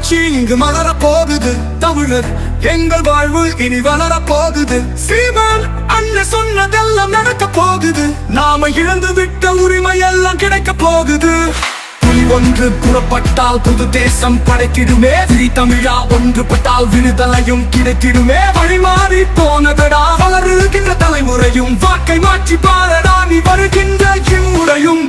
தமிழராட்சி இங்கு மலர போகுது. தமிழர் எங்கள் வாழ்வு இனி வளர போகுது. சீமான் அண்ணன் சொன்னதெல்லாம் நடக்க போகுது. நாம இழந்து விட்ட உரிமை எல்லாம் கிடைக்க போகுது. புலி ஒன்று புறப்பட்டால் புது தேசம் படைத்திடுமே. தமிழா ஒன்றுபட்டால் விடுதலையும் கிடைத்திடுமே. வழிமாறி போனதடா வளருகின்ற தலைமுறையும். வாக்கை மாற்றி பாரடா நீ வருகின்ற இம்முறையும்.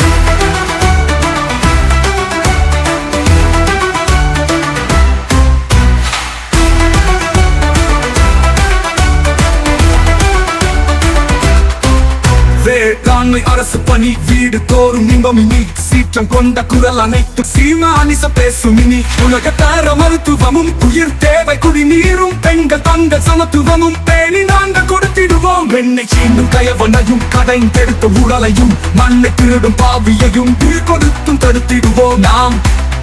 வேளாண்மை அரசு பணி வீடு தோறும் நிம்பமினி. சீற்றம் கொண்ட குரல் அனைத்து சீமானிச பேசுமினி. உலக தர மருத்துவமும் உயிர் தேவை குடிநீரும். பெண்கள் தங்கள் சமத்துவமும் பேணி நாங்கள் கொடுத்திடுவோம். வெண்ணை சீண்டும் கயவனையும் கடைந்தெடுத்த ஊழலையும் மண்ணை திருடும் பாவியையும் உயிர் கொடுத்தும் தடுத்திடுவோம். நாம்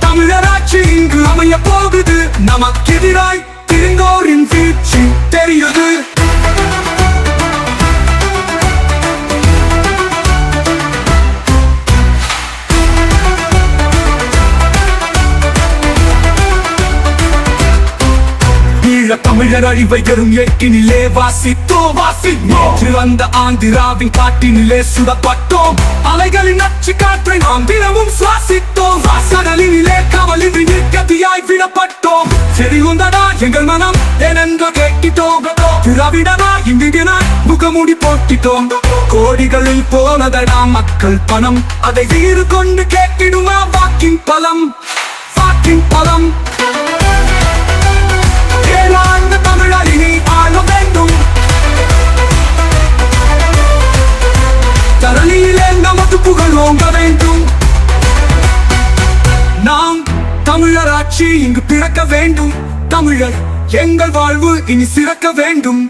தமிழராட்சி இங்கு அமைய போகுது. நமக்கெதிராய் திரிந்தோரின் வீழ்ச்சி தெரியுது. தமிழர் அழிவை பெறும் ஏட்டினிலே வாசித்தோம். நேற்று அந்த ஆந்திராவின் காட்டினிலே சுடப்பட்டோம். அலைகளின் நச்சு காற்றை நாம் தினமும் சுவாசித்தோம். கடலினிலே கவலின்றி நிற்கதியாய் விடப்பட்டோம். தெரியுந்தடா எங்கள் மனம் ஏனென்று கேட்டிட்டோம். திராவிடனா இந்தியனாய் முகமூடி போட்டிட்டோம். கோடிகளில் போனதடா மக்கள் பணம். அதை வீறு கொண்டு கேட்டிடுமா வாக்கின் பலம். வாக்கின் பலம். தமிழறினி ஆள வேண்டும். தரணியிலே நமது புகழ் ஓங்க வேண்டும். நாம் தமிழராட்சி இங்கு பிறக்க வேண்டும். தமிழர் எங்கள் வாழ்வு இனி சிறக்க வேண்டும்.